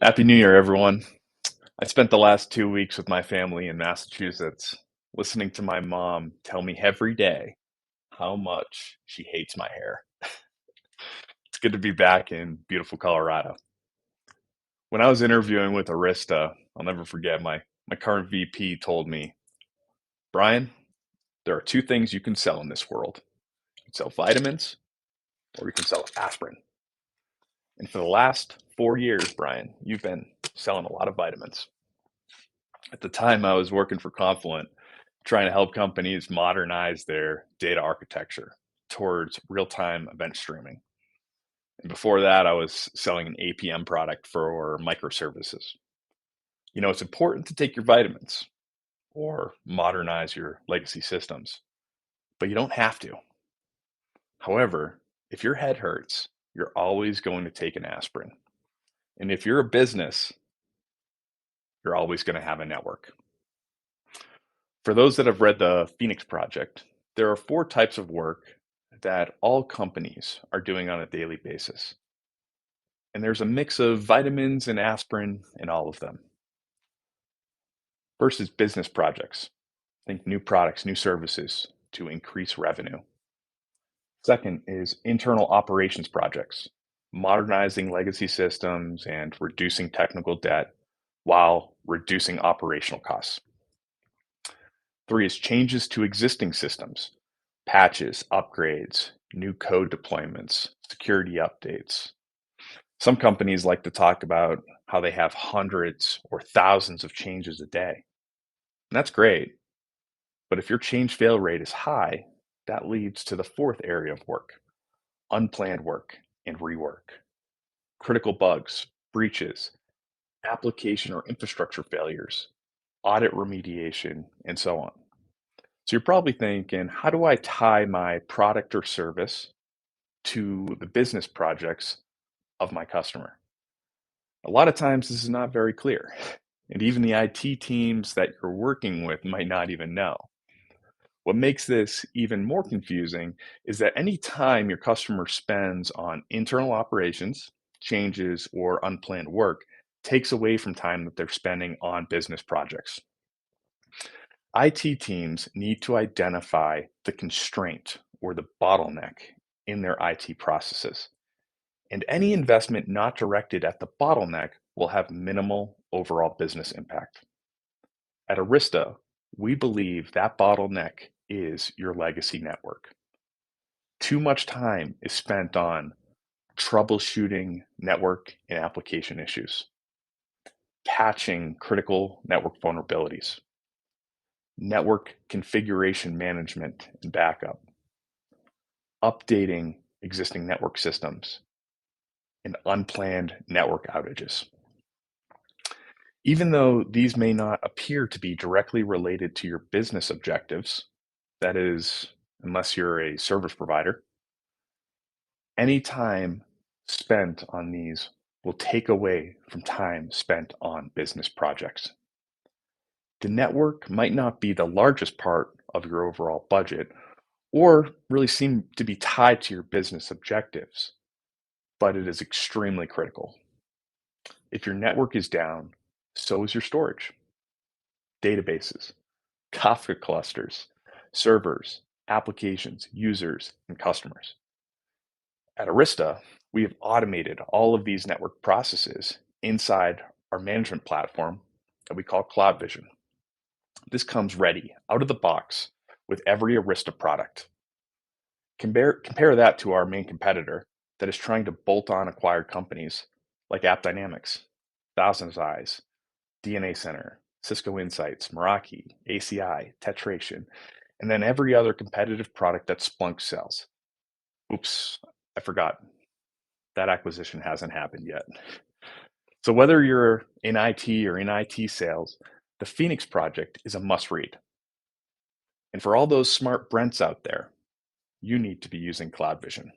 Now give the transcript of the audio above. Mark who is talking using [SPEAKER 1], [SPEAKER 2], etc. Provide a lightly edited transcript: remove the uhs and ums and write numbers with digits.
[SPEAKER 1] Happy New Year, everyone. I spent the last 2 weeks with my family in Massachusetts, listening to my mom tell me every day how much she hates my hair. It's good to be back in beautiful Colorado. When I was interviewing with Arista, I'll never forget my current VP told me, Brian, there are two things you can sell in this world. You can sell vitamins or you can sell aspirin. And for the last 4 years, Brian, you've been selling a lot of vitamins. At the time, I was working for Confluent, trying to help companies modernize their data architecture towards real-time event streaming. And before that, I was selling an APM product for microservices. It's important to take your vitamins or modernize your legacy systems, but you don't have to. However, if your head hurts, you're always going to take an aspirin. And if you're a business, you're always going to have a network. For those that have read the Phoenix Project, there are four types of work that all companies are doing on a daily basis. And there's a mix of vitamins and aspirin in all of them. First is business projects. Think new products, new services to increase revenue. Second is internal operations projects, modernizing legacy systems and reducing technical debt while reducing operational costs. Three is changes to existing systems, patches, upgrades, new code deployments, security updates. Some companies like to talk about how they have hundreds or thousands of changes a day. And that's great. But if your change fail rate is high, that leads to the fourth area of work: unplanned work and rework, critical bugs, breaches, application or infrastructure failures, audit remediation, and so on. So you're probably thinking, how do I tie my product or service to the business projects of my customer? A lot of times this is not very clear. And even the IT teams that you're working with might not even know. What makes this even more confusing is that any time your customer spends on internal operations, changes, or unplanned work takes away from time that they're spending on business projects. IT teams need to identify the constraint or the bottleneck in their IT processes. And any investment not directed at the bottleneck will have minimal overall business impact. At Arista, we believe that bottleneck is your legacy network. Too much time is spent on troubleshooting network and application issues, patching critical network vulnerabilities, network configuration management and backup, updating existing network systems, and unplanned network outages. Even though these may not appear to be directly related to your business objectives, that is, unless you're a service provider, any time spent on these will take away from time spent on business projects. The network might not be the largest part of your overall budget or really seem to be tied to your business objectives, but it is extremely critical. If your network is down, so is your storage, databases, Kafka clusters, servers, applications, users, and customers. At Arista, we have automated all of these network processes inside our management platform that we call Cloud Vision. This comes ready out of the box with every Arista product. Compare that to our main competitor that is trying to bolt on acquired companies like AppDynamics, Thousand Eyes, DNA Center, Cisco Insights, Meraki, ACI, Tetration, and then every other competitive product that Splunk sells. Oops, I forgot. That acquisition hasn't happened yet. So whether you're in IT or in IT sales, the Phoenix Project is a must read. And for all those smart Brents out there, you need to be using Cloud Vision.